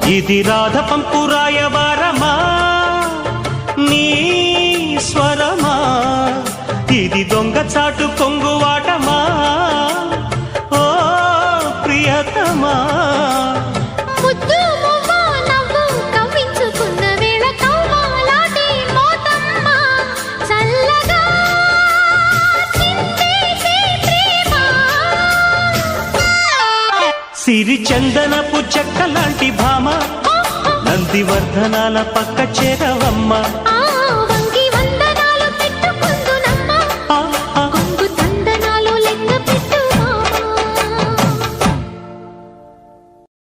ఇది రాధ పంపు రాయబారమా నీ స్వరమా ఇది దొంగ చాటు కొంగువాటమా ఓ ప్రియతమా సిరి చందనపు చెక్క లాంటి భామ నందివర్ధనాల పక్క చేరవమ్మ